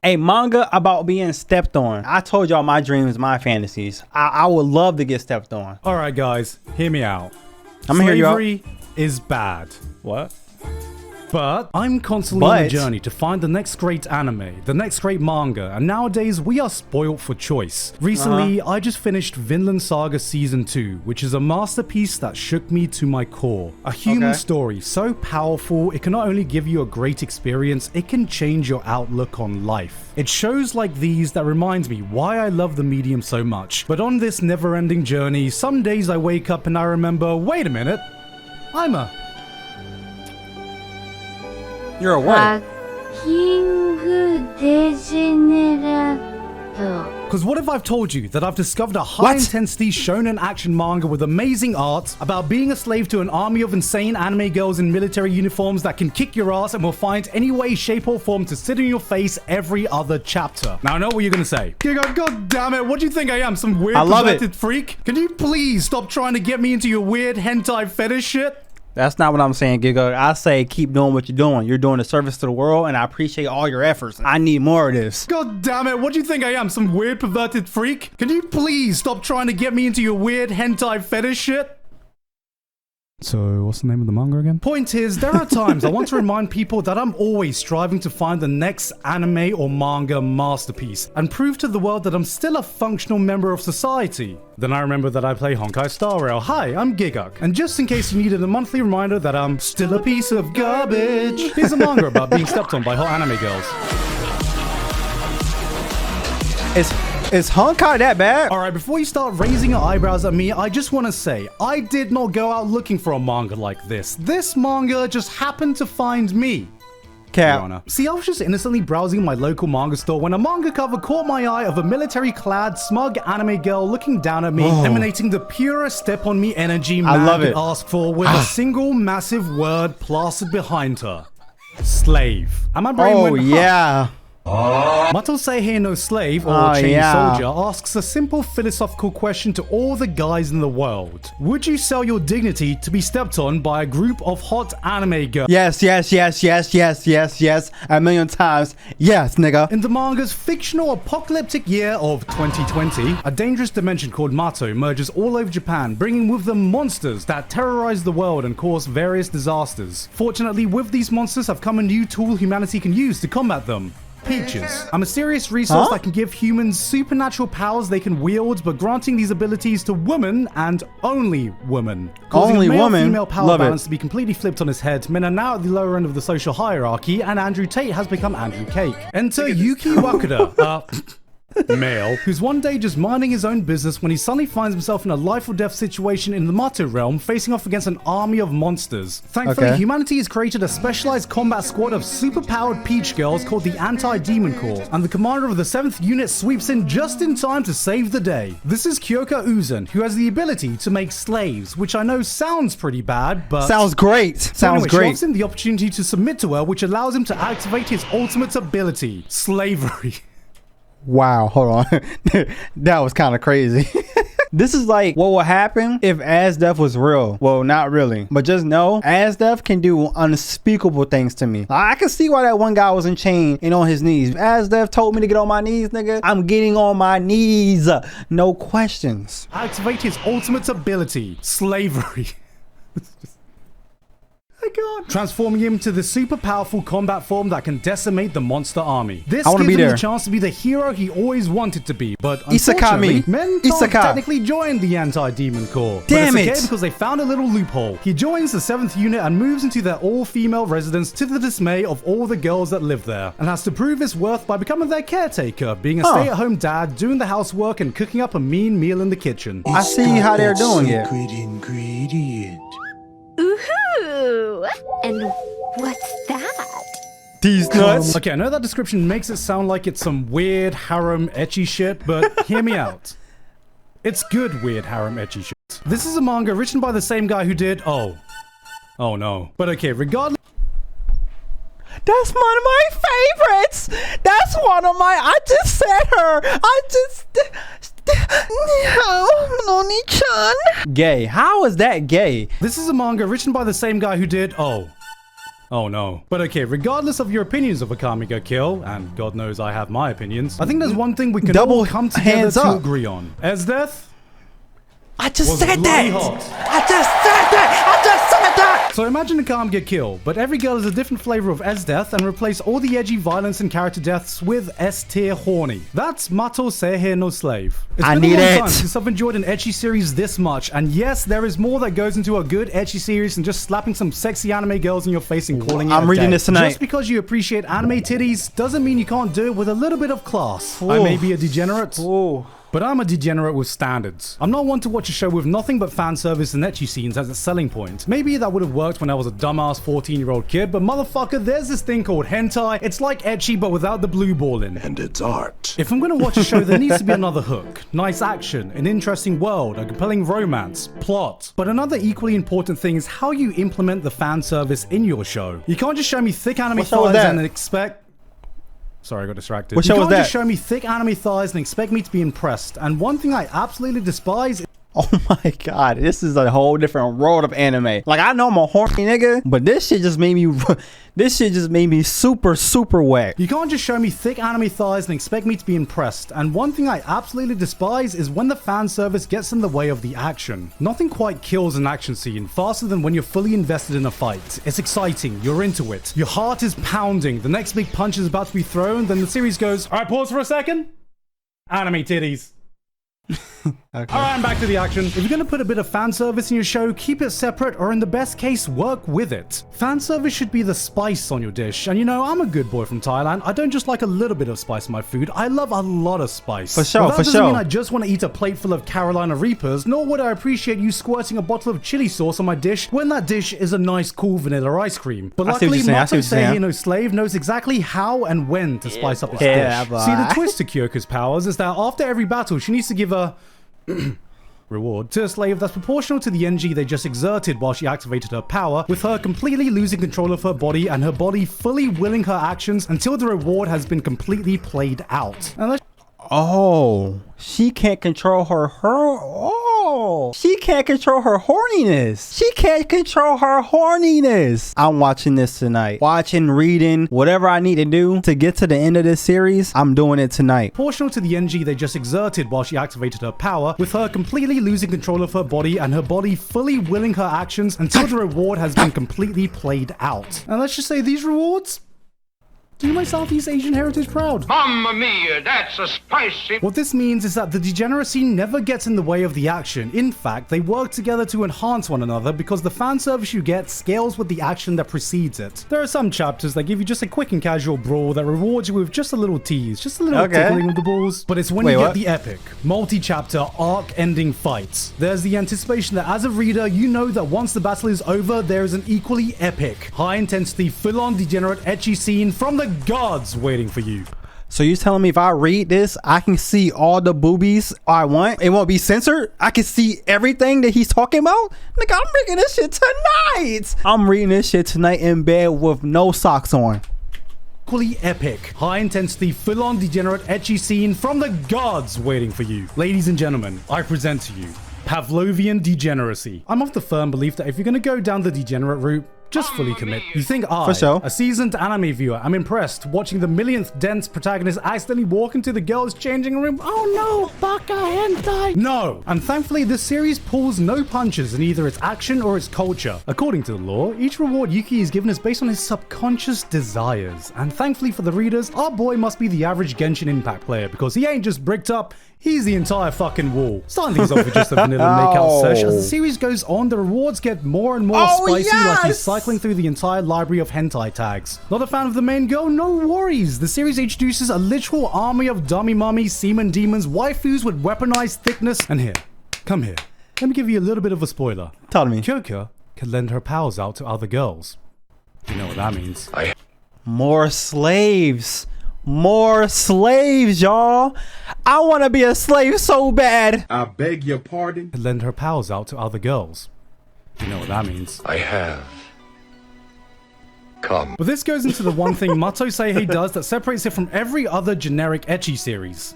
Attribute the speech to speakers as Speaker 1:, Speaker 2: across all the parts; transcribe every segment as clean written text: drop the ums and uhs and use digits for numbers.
Speaker 1: A manga about being stepped on. I told y'all my dreams, my fantasies. I would love to get stepped on.
Speaker 2: All right, guys, hear me out.
Speaker 1: I'm gonna hear you out.
Speaker 2: Slavery is bad. What? But I'm constantly on a journey to find the next great anime, the next great manga, and nowadays we are spoiled for choice. Recently, I just finished Vinland Saga Season 2, which is a masterpiece that shook me to my core. A human story so powerful, it can not only give you a great experience, it can change your outlook on life. It's shows like these that reminds me why I love the medium so much. But on this never-ending journey, some days I wake up and I remember, wait a minute,
Speaker 1: You're a what?
Speaker 2: Because what if I've told you that I've discovered a high-intensity shonen action manga with amazing art about being a slave to an army of insane anime girls in military uniforms that can kick your ass and will find any way, shape, or form to sit in your face every other chapter? Now I know what you're gonna say. God damn it, what do you think I am, some weird perverted freak? Can you please stop trying to get me into your weird hentai fetish shit?
Speaker 1: That's not what I'm saying, Giga. I say keep doing what you're doing. You're doing a service to the world, and I appreciate all your efforts. I need more of this.
Speaker 2: God damn it, what do you think I am, some weird perverted freak? Can you please stop trying to get me into your weird hentai fetish shit? So, what's the name of the manga again? Point is, there are times I want to remind people that I'm always striving to find the next anime or manga masterpiece and prove to the world that I'm still a functional member of society. Then I remember that I play Honkai Star Rail. Hi, I'm Giguk. And just in case you needed a monthly reminder that I'm still a piece of garbage, here's a manga about being stepped on by hot anime girls.
Speaker 1: Is Honkai that bad?
Speaker 2: Alright, before you start raising your eyebrows at me, I just want to say, I did not go out looking for a manga like this. This manga just happened to find me.
Speaker 1: Cap.
Speaker 2: See, I was just innocently browsing my local manga store when a manga cover caught my eye of a military-clad, smug anime girl looking down at me, emanating the purest step-on-me energy man could ask for with a single massive word plastered behind her. Slave. And my brain went,
Speaker 1: yeah.
Speaker 2: Mato Seihei no Slave, or Chain Soldier, asks a simple philosophical question to all the guys in the world. Would you sell your dignity to be stepped on by a group of hot anime girls?
Speaker 1: Yes. A million times. Yes, nigga.
Speaker 2: In the manga's fictional apocalyptic year of 2020, a dangerous dimension called Mato emerges all over Japan, bringing with them monsters that terrorize the world and cause various disasters. Fortunately, with these monsters have come a new tool humanity can use to combat them. Peaches, a mysterious resource that can give humans supernatural powers they can wield, but granting these abilities to women and only women. Causing a male-female power balance to be completely flipped on his head. Men are now at the lower end of the social hierarchy, and Andrew Tate has become Andrew Cake. Enter Yuki Wakada, male, who's one day just minding his own business when he suddenly finds himself in a life or death situation in the Mato realm, facing off against an army of monsters. Thankfully, humanity has created a specialized combat squad of superpowered peach girls called the Anti-Demon Corps, and the commander of the 7th unit sweeps in just in time to save the day. This is Kyoka Uzen, who has the ability to make slaves, which I know sounds pretty bad, but...
Speaker 1: Sounds great. Sounds
Speaker 2: great. She offers him the opportunity to submit to her, which allows him to activate his ultimate ability, slavery.
Speaker 1: Wow, hold on. That was kind of crazy. This is like what would happen if Asdef was real. Well, not really, but just know Asdef can do unspeakable things to me. I can see why that one guy was in chain and on his knees. Asdef told me to get on my knees, nigga. I'm getting on my knees. No questions.
Speaker 2: Activate his ultimate ability, slavery. Transforming him to the super powerful combat form that can decimate the monster army. This gives him the chance to be the hero he always wanted to be, but unfortunately, men can't technically join the Anti-Demon Corps.
Speaker 1: Damn
Speaker 2: but it's okay because they found a little loophole. He joins the 7th unit and moves into their all-female residence to the dismay of all the girls that live there, and has to prove his worth by becoming their caretaker, being a stay-at-home dad, doing the housework, and cooking up a mean meal in the kitchen.
Speaker 1: I see how they're doing it.
Speaker 3: Ingredient. Ooh, and what's that?
Speaker 1: These nuts.
Speaker 2: Okay, I know that description makes it sound like it's some weird harem ecchi shit, but hear me out. It's good weird harem ecchi shit. This is a manga written by the same guy who did oh no. But okay, regardless.
Speaker 1: That's one of my favorites. That's one of my. I just said her. Noni-chan. Gay. How is that gay?
Speaker 2: This is a manga written by the same guy who did Oh no. But okay, regardless of your opinions of Akame ga Kill, and God knows I have my opinions, I think there's one thing we can all come together to agree on. Esdeath?
Speaker 1: I just said that! I just said that! I just said that!
Speaker 2: So imagine Akame ga Kill, but every girl is a different flavor of Esdeath and replace all the edgy violence and character deaths with S-tier horny. That's Mato Seihei no Slave. It's been a long time since I've enjoyed an ecchi series this much, and yes, there is more that goes into a good ecchi series than just slapping some sexy anime girls in your face and calling it
Speaker 1: I'm reading this tonight.
Speaker 2: Just because you appreciate anime titties doesn't mean you can't do it with a little bit of class. I may be a degenerate. But I'm a degenerate with standards. I'm not one to watch a show with nothing but fan service and ecchi scenes as its selling point. Maybe that would have worked when I was a dumbass 14-year-old kid, but motherfucker, there's this thing called hentai. It's like ecchi, but without the blue ball in.
Speaker 4: And it's art.
Speaker 2: If I'm gonna watch a show, there needs to be another hook. Nice action, an interesting world, a compelling romance, plot. But another equally important thing is how you implement the fan service in your show. You can't just show me thick anime thighs and expect... Sorry, I got distracted.
Speaker 1: What show was that?
Speaker 2: You can't just show me thick anime thighs and expect me to be impressed. And one thing I absolutely despise...
Speaker 1: Oh my god, this is a whole different world of anime. Like, I know I'm a horny nigga, but this shit just made me super wet.
Speaker 2: You can't just show me thick anime thighs and expect me to be impressed. And one thing I absolutely despise is when the fan service gets in the way of the action. Nothing quite kills an action scene faster than when you're fully invested in a fight. It's exciting, you're into it. Your heart is pounding, the next big punch is about to be thrown, then the series goes, alright, pause for a second. Anime titties. Okay. Alright, I'm back to the action. If you're gonna put a bit of fan service in your show, keep it separate, or in the best case, work with it. Fan service should be the spice on your dish, and you know, I'm a good boy from Thailand. I don't just like a little bit of spice in my food, I love a lot of spice.
Speaker 1: For sure,
Speaker 2: that doesn't mean I just want to eat a plate full of Carolina Reapers, nor would I appreciate you squirting a bottle of chili sauce on my dish when that dish is a nice cool vanilla ice cream. But luckily, Mato Seihei no Slave knows exactly how and when to spice up his dish. See, the twist to Kyoko's powers is that after every battle, she needs to give a reward to a slave that's proportional to the NG they just exerted while she activated her power, with her completely losing control of her body and her body fully willing her actions until the reward has been completely played out.
Speaker 1: Oh, she can't control she can't control her horniness. She can't control her horniness. I'm watching this tonight. Watching, reading, whatever I need to do to get to the end of this series, I'm doing it tonight.
Speaker 2: Proportional to the NG they just exerted while she activated her power, with her completely losing control of her body and her body fully willing her actions until the reward has been completely played out. And let's just say these rewards do my Southeast Asian heritage proud.
Speaker 5: Mamma mia, that's a spicy...
Speaker 2: What this means is that the degeneracy never gets in the way of the action. In fact, they work together to enhance one another because the fan service you get scales with the action that precedes it. There are some chapters that give you just a quick and casual brawl that rewards you with just a little tease, just a little tickling of the balls. But it's when you get the epic, multi-chapter, arc-ending fights. There's the anticipation that as a reader, you know that once the battle is over, there is an equally epic, high-intensity, full-on degenerate ecchi scene from the gods waiting for you.
Speaker 1: So you're telling me if I read this, I can see all the boobies I want? It won't be censored? I can see everything that he's talking about? Nigga, I'm reading this shit tonight. I'm reading this shit tonight in bed with no socks on.
Speaker 2: Equally epic, high-intensity, full-on degenerate ecchi scene from the gods waiting for you. Ladies and gentlemen, I present to you Pavlovian degeneracy. I'm of the firm belief that if you're gonna go down the degenerate route, just fully commit. You think I, a seasoned anime viewer, am impressed watching the millionth dense protagonist accidentally walk into the girls' changing room? Oh no, baka hentai! No! And thankfully, this series pulls no punches in either its action or its culture. According to the lore, each reward Yuki is given is based on his subconscious desires. And thankfully for the readers, our boy must be the average Genshin Impact player because he ain't just bricked up, he's the entire fucking wall. Starting things off with just a vanilla makeout sesh. As the series goes on, the rewards get more and more spicy, like he's cycling through the entire library of hentai tags. Not a fan of the main girl? No worries. The series introduces a literal army of dummy mummies, semen demons, waifus with weaponized thickness. And here, come here. Let me give you a little bit of a spoiler.
Speaker 1: Tell me.
Speaker 2: Kyoko can lend her powers out to other girls. You know what that means.
Speaker 1: More slaves. More slaves, y'all. I want to be a slave so bad.
Speaker 4: I beg your pardon?
Speaker 2: Can lend her powers out to other girls. You know what that means.
Speaker 4: I have come.
Speaker 2: But this goes into the one thing Mato Seihei does that separates it from every other generic ecchi series.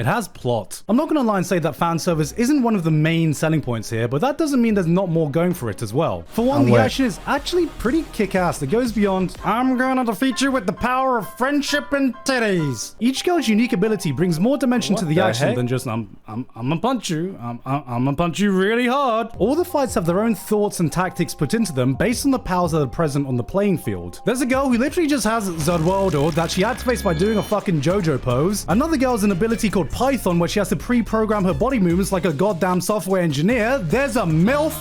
Speaker 2: It has plot. I'm not gonna lie and say that fan service isn't one of the main selling points here, but that doesn't mean there's not more going for it as well. For one, the action is actually pretty kick-ass. It goes beyond, I'm gonna defeat you with the power of friendship and titties. Each girl's unique ability brings more dimension to the action than just, I'm gonna punch you. I'm gonna punch you really hard. All the fights have their own thoughts and tactics put into them based on the powers that are present on the playing field. There's a girl who literally just has Zodworld that she activates by doing a fucking JoJo pose. Another girl has an ability called Python where she has to pre-program her body movements like a goddamn software engineer. There's a MILF.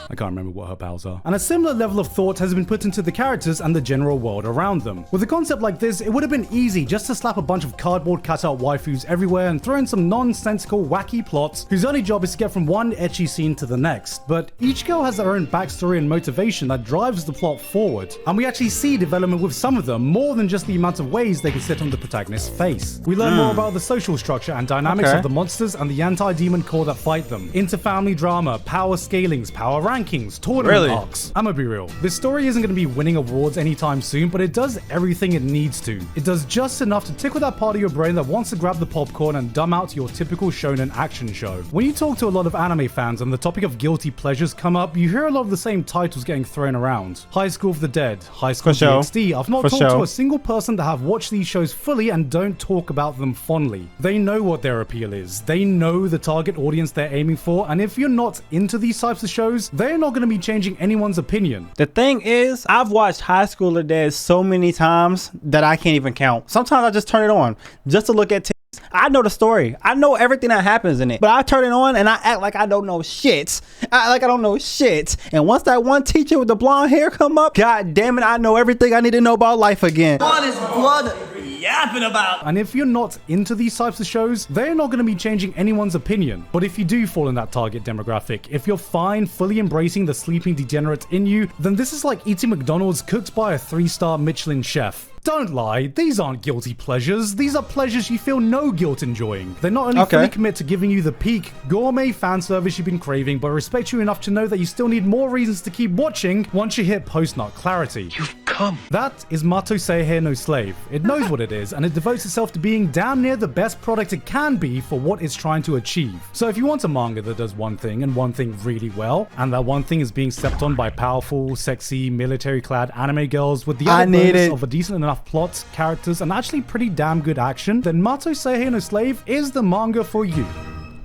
Speaker 2: I can't remember what her powers are. And a similar level of thought has been put into the characters and the general world around them. With a concept like this, it would have been easy just to slap a bunch of cardboard cutout waifus everywhere and throw in some nonsensical, wacky plots whose only job is to get from one ecchi scene to the next. But each girl has their own backstory and motivation that drives the plot forward. And we actually see development with some of them, more than just the amount of ways they can sit on the protagonist's face. We learn more about the social structure and dynamics of the monsters and the anti-demon core that fight them. Inter-family drama, power scalings, power rankings, tournament arcs. I'm gonna be real. This story isn't gonna be winning awards anytime soon, but it does everything it needs to. It does just enough to tickle that part of your brain that wants to grab the popcorn and dumb out your typical shonen action show. When you talk to a lot of anime fans and the topic of guilty pleasures come up, you hear a lot of the same titles getting thrown around. High School of the Dead, High School DxD. I've not talked to a single person that have watched these shows fully and don't talk about them fondly. They know what their appeal is. They know the target audience they're aiming for, and if you're not into these types of shows, they're not going to be changing anyone's opinion.
Speaker 1: The thing is, I've watched High School of the Dead so many times that I can't even count. Sometimes I just turn it on just to look at titties. I know the story. I know everything that happens in it, but I turn it on and I act like I don't know shit. I don't know shit. And once that one teacher with the blonde hair come up, god damn it, I know everything I need to know about life again.
Speaker 6: What is blood yapping about?
Speaker 2: And if you're not into these types of shows, they're not going to be changing anyone's opinion. But if you do fall in that target demographic, if you're fine fully embracing the sleeping degenerate in you, then this is like eating McDonald's cooked by a 3-star Michelin chef. Don't lie, these aren't guilty pleasures. These are pleasures you feel no guilt enjoying. They not only fully commit to giving you the peak gourmet fan service you've been craving, but respect you enough to know that you still need more reasons to keep watching once you hit post-nut clarity. You've come. That is Mato Seihe no Slave. It knows what it is, and it devotes itself to being damn near the best product it can be for what it's trying to achieve. So if you want a manga that does one thing and one thing really well, and that one thing is being stepped on by powerful, sexy, military-clad anime girls with the other bonus of a decent enough plots, characters, and actually pretty damn good action, then Mato Seihe no Slave is the manga for you.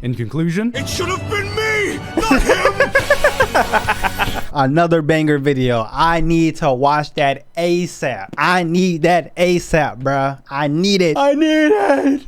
Speaker 2: In conclusion,
Speaker 4: it should have been me, not him!
Speaker 1: Another banger video. I need to watch that ASAP. I need that ASAP, bruh. I need it. I need it.